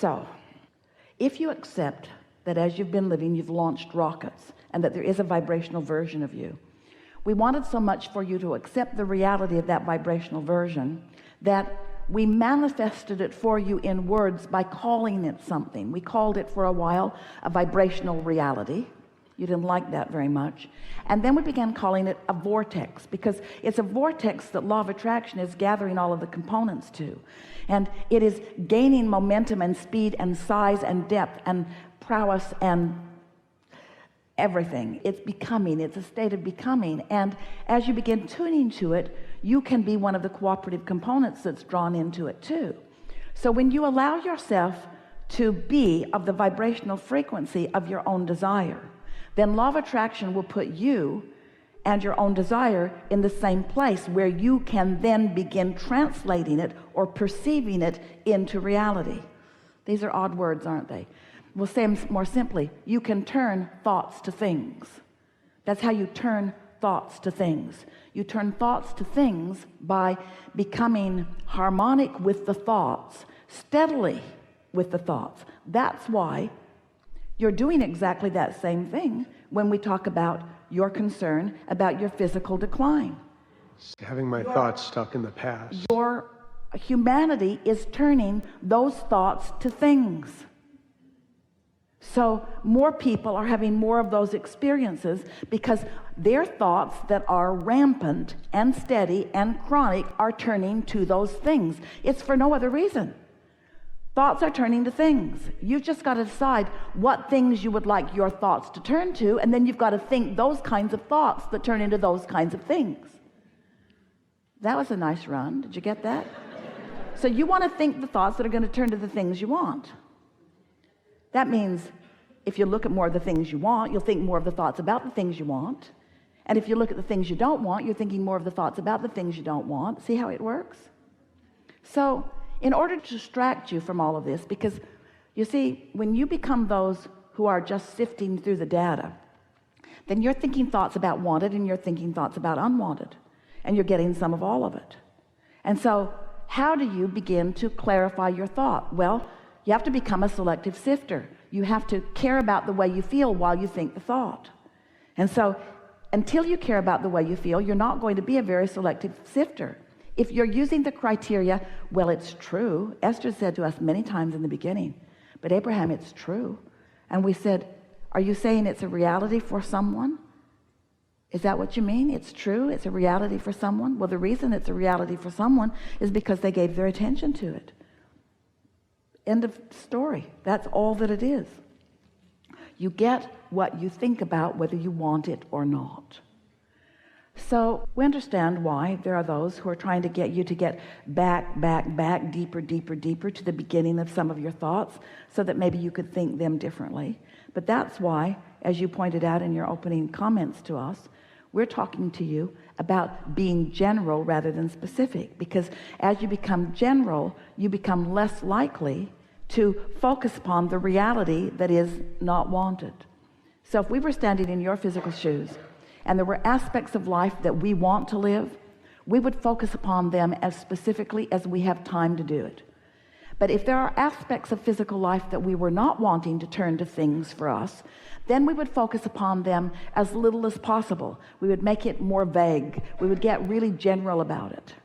So if you accept that as you've been living, you've launched rockets and that there is a vibrational version of you, we wanted so much for you to accept the reality of that vibrational version that we manifested it for you in words by calling it something. We called it for a while a vibrational reality. You didn't like that very much. And then we began calling it a vortex, because it's a vortex that law of attraction is gathering all of the components to. And it is gaining momentum and speed and size and depth and prowess and everything. It's becoming, it's a state of becoming. And as you begin tuning to it, you can be one of the cooperative components that's drawn into it too. So when you allow yourself to be of the vibrational frequency of your own desire, then law of attraction will put you and your own desire in the same place, where you can then begin translating it or perceiving it into reality. These are odd words, aren't they? We'll say them more simply. You can turn thoughts to things. That's how you turn thoughts to things. You turn thoughts to things by becoming harmonic with the thoughts, steadily with the thoughts. That's why you're doing exactly that same thing when we talk about your concern about your physical decline. Having my thoughts stuck in the past. Your humanity is turning those thoughts to things. So more people are having more of those experiences because their thoughts that are rampant and steady and chronic are turning to those things. It's for no other reason. Thoughts are turning to things. You've just got to decide what things you would like your thoughts to turn to, and then you've got to think those kinds of thoughts that turn into those kinds of things. That was a nice run. Did you get that? So you want to think the thoughts that are going to turn to the things you want. That means if you look at more of the things you want, you'll think more of the thoughts about the things you want. And if you look at the things you don't want, you're thinking more of the thoughts about the things you don't want. See how it works? So in order to distract you from all of this, because you see, when you become those who are just sifting through the data, then you're thinking thoughts about wanted and you're thinking thoughts about unwanted, and you're getting some of all of it. And so how do you begin to clarify your thought? Well, you have to become a selective sifter. You have to care about the way you feel while you think the thought. And so until you care about the way you feel, you're not going to be a very selective sifter. If you're using the criteria, well, it's true. Esther said to us many times in the beginning, but Abraham, it's true. And we said, are you saying it's a reality for someone? Is that what you mean? It's true, it's a reality for someone? Well, the reason it's a reality for someone is because they gave their attention to it. End of story. That's all that it is. You get what you think about, whether you want it or not. So we understand why there are those who are trying to get you to get back, deeper to the beginning of some of your thoughts, so that maybe you could think them differently. But that's why, as you pointed out in your opening comments to us, we're talking to you about being general rather than specific, because as you become general, you become less likely to focus upon the reality that is not wanted. So if we were standing in your physical shoes and there were aspects of life that we want to live, we would focus upon them as specifically as we have time to do it. But if there are aspects of physical life that we were not wanting to turn to things for us, then we would focus upon them as little as possible. We would make it more vague. We would get really general about it.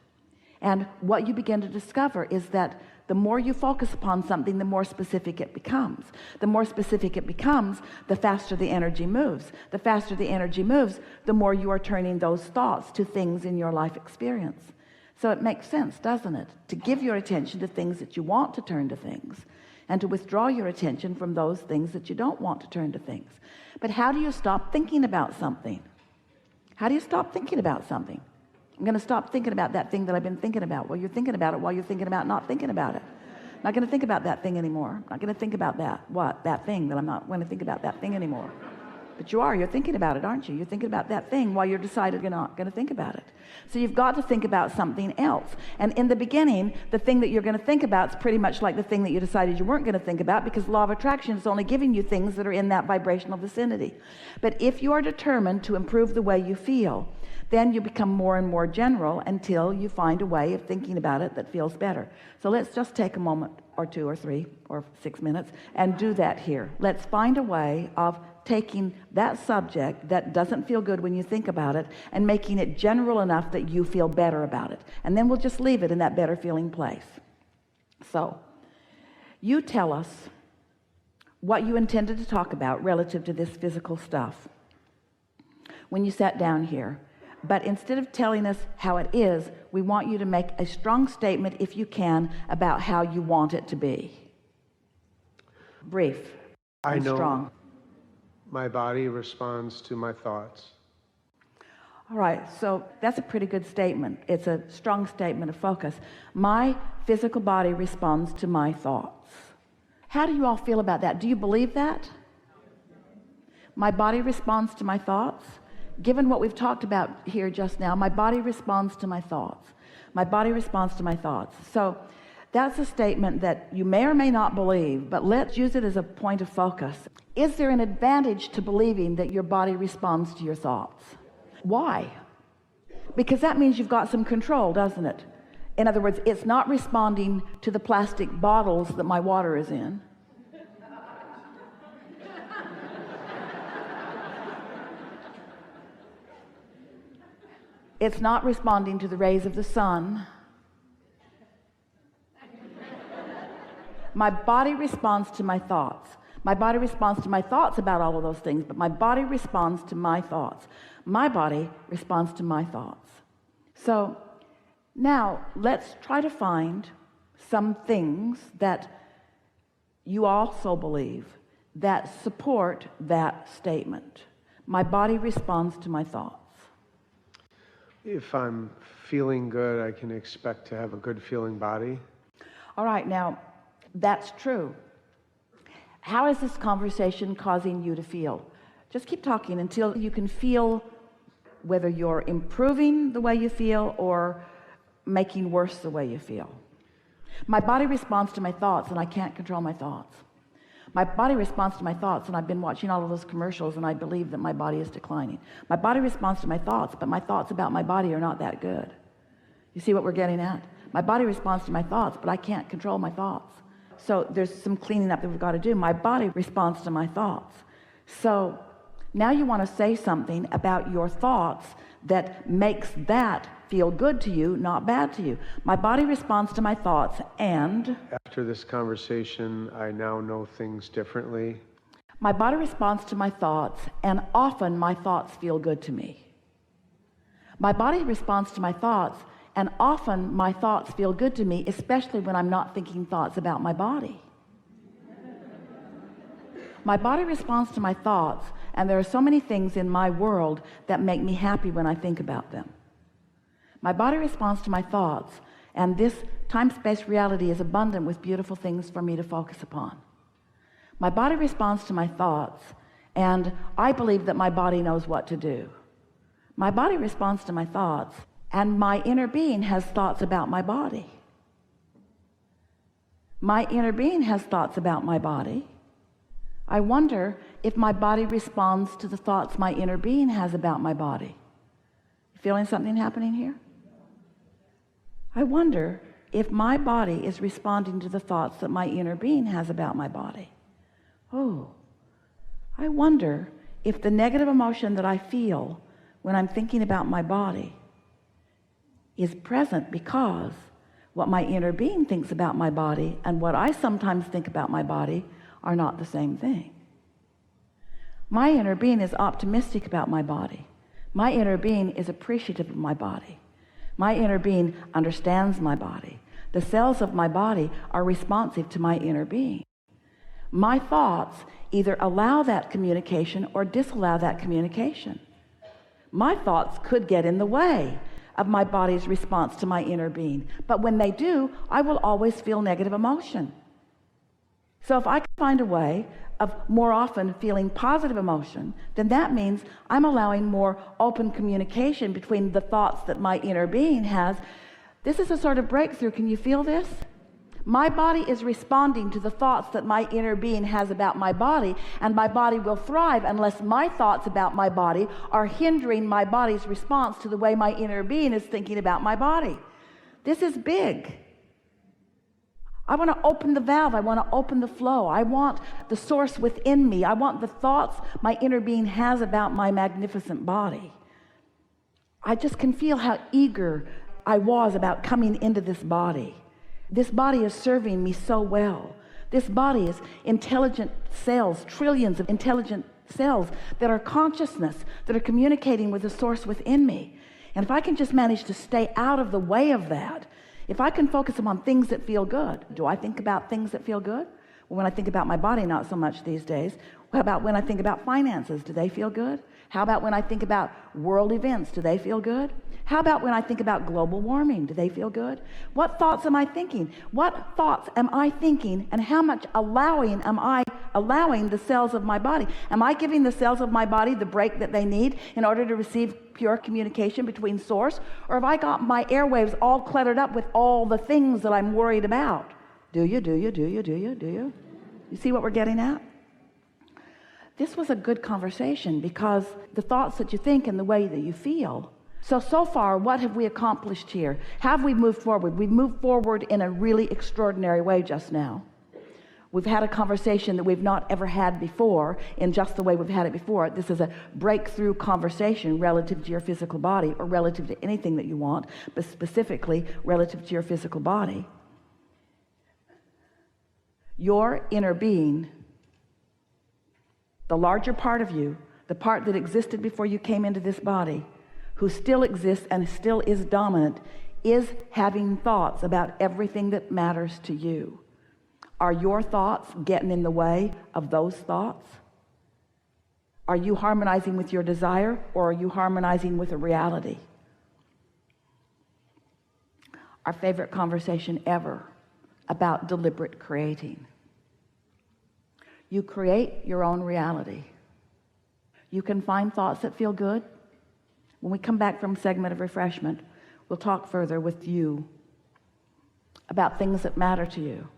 And what you begin to discover is that the more you focus upon something, the more specific it becomes. The more specific it becomes, the faster the energy moves. The faster the energy moves, the more you are turning those thoughts to things in your life experience. So it makes sense, doesn't it, to give your attention to things that you want to turn to things, and to withdraw your attention from those things that you don't want to turn to things. But how do you stop thinking about something? How do you stop thinking about something? I'm going to stop thinking about that thing that I've been thinking about. Well, you're thinking about it while you're thinking about not thinking about it. I'm not going to think about that thing anymore. I'm not going to think about that thing that I'm not going to think about that thing anymore. But you're thinking about it, aren't you? You're thinking about that thing while you're decided you're not going to think about it. So you've got to think about something else. And in the beginning, the thing that you're going to think about is pretty much like the thing that you decided you weren't going to think about, because law of attraction is only giving you things that are in that vibrational vicinity. But if you are determined to improve the way you feel, then you become more and more general until you find a way of thinking about it that feels better. So let's just take a moment or 2 or 3 or 6 minutes and do that here. Let's find a way of taking that subject that doesn't feel good when you think about it and making it general enough that you feel better about it. And then we'll just leave it in that better feeling place. So, you tell us what you intended to talk about relative to this physical stuff when you sat down here. But instead of telling us how it is, we want you to make a strong statement, if you can, about how you want it to be. Brief and strong. My body responds to my thoughts. All right, so that's a pretty good statement. It's a strong statement of focus. My physical body responds to my thoughts. How do you all feel about that? Do you believe that? My body responds to my thoughts? Given what we've talked about here just now, my body responds to my thoughts. My body responds to my thoughts. So that's a statement that you may or may not believe, but let's use it as a point of focus. Is there an advantage to believing that your body responds to your thoughts? Why? Because that means you've got some control, doesn't it? In other words, it's not responding to the plastic bottles that my water is in. It's not responding to the rays of the sun. My body responds to my thoughts. My body responds to my thoughts about all of those things, but my body responds to my thoughts. My body responds to my thoughts. So now let's try to find some things that you also believe that support that statement. My body responds to my thoughts. If I'm feeling good, I can expect to have a good feeling body. All right, now that's true. How is this conversation causing you to feel? Just keep talking until you can feel whether you're improving the way you feel or making worse the way you feel. My body responds to my thoughts, and I can't control my thoughts. My body responds to my thoughts, and I've been watching all of those commercials, and I believe that my body is declining. My body responds to my thoughts, but my thoughts about my body are not that good. You see what we're getting at? My body responds to my thoughts, but I can't control my thoughts. So there's some cleaning up that we've got to do. My body responds to my thoughts. So now you want to say something about your thoughts that makes that feel good to you, not bad to you. My body responds to my thoughts, and after this conversation, I now know things differently. My body responds to my thoughts, and often my thoughts feel good to me. My body responds to my thoughts, and often my thoughts feel good to me, especially when I'm not thinking thoughts about my body. My body responds to my thoughts, and there are so many things in my world that make me happy when I think about them. My body responds to my thoughts, and this time-space reality is abundant with beautiful things for me to focus upon. My body responds to my thoughts, and I believe that my body knows what to do. My body responds to my thoughts, and my inner being has thoughts about my body. My inner being has thoughts about my body. I wonder if my body responds to the thoughts my inner being has about my body. Feeling something happening here? I wonder if my body is responding to the thoughts that my inner being has about my body. Oh, I wonder if the negative emotion that I feel when I'm thinking about my body is present because what my inner being thinks about my body and what I sometimes think about my body are not the same thing. My inner being is optimistic about my body. My inner being is appreciative of my body. My inner being understands my body. The cells of my body are responsive to my inner being. My thoughts either allow that communication or disallow that communication. My thoughts could get in the way of my body's response to my inner being, but when they do, I will always feel negative emotion. So if I can find a way of more often feeling positive emotion, then that means I'm allowing more open communication between the thoughts that my inner being has. This is a sort of breakthrough. Can you feel this? My body is responding to the thoughts that my inner being has about my body, and my body will thrive unless my thoughts about my body are hindering my body's response to the way my inner being is thinking about my body. This is big. I want to open the valve. I want to open the flow. I want the source within me. I want the thoughts my inner being has about my magnificent body. I just can feel how eager I was about coming into this body. This body is serving me so well. This body is intelligent cells, trillions of intelligent cells that are consciousness, that are communicating with the source within me. And if I can just manage to stay out of the way of that, if I can focus on things that feel good. Do I think about things that feel good? Well, when I think about my body, not so much these days. How about when I think about finances? Do they feel good? How about when I think about world events? Do they feel good? How about when I think about global warming? Do they feel good? What thoughts am I thinking? What thoughts am I thinking? And how much allowing am I allowing the cells of my body? Am I giving the cells of my body the break that they need in order to receive pure communication between source? Or have I got my airwaves all cluttered up with all the things that I'm worried about? Do you? You see what we're getting at? This was a good conversation because the thoughts that you think and the way that you feel. So far, what have we accomplished here? Have we moved forward? We've moved forward in a really extraordinary way just now. We've had a conversation that we've not ever had before in just the way we've had it before. This is a breakthrough conversation relative to your physical body, or relative to anything that you want, but specifically relative to your physical body. Your inner being, the larger part of you, the part that existed before you came into this body, who still exists and still is dominant, is having thoughts about everything that matters to you. Are your thoughts getting in the way of those thoughts? Are you harmonizing with your desire, or are you harmonizing with a reality? Our favorite conversation ever about deliberate creating. You create your own reality. You can find thoughts that feel good. When we come back from segment of refreshment, we'll talk further with you about things that matter to you.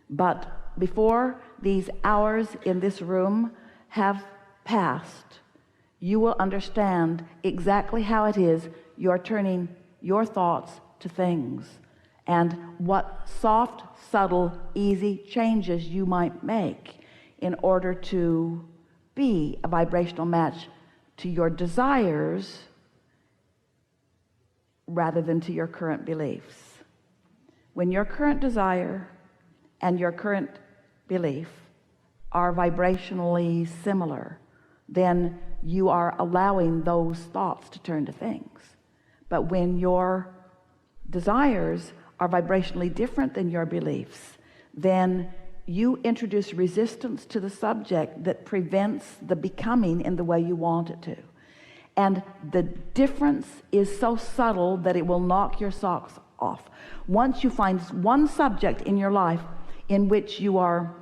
But before these hours in this room have passed, you will understand exactly how it is you're turning your thoughts to things, and what soft, subtle, easy changes you might make in order to be a vibrational match to your desires rather than to your current beliefs. When your current desire and your current belief are vibrationally similar, then you are allowing those thoughts to turn to things. But when your desires are vibrationally different than your beliefs, then you introduce resistance to the subject that prevents the becoming in the way you want it to. And the difference is so subtle that it will knock your socks off. Once you find one subject in your life in which you are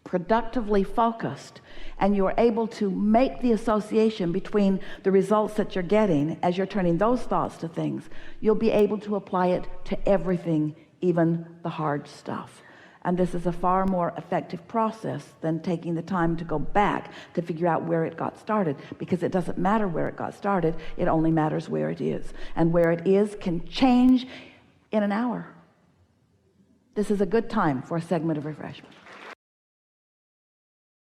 productively focused, and you are able to make the association between the results that you're getting as you're turning those thoughts to things, you'll be able to apply it to everything, even the hard stuff. And this is a far more effective process than taking the time to go back to figure out where it got started, because it doesn't matter where it got started, it only matters where it is. And where it is can change in an hour. This is a good time for a segment of refreshment.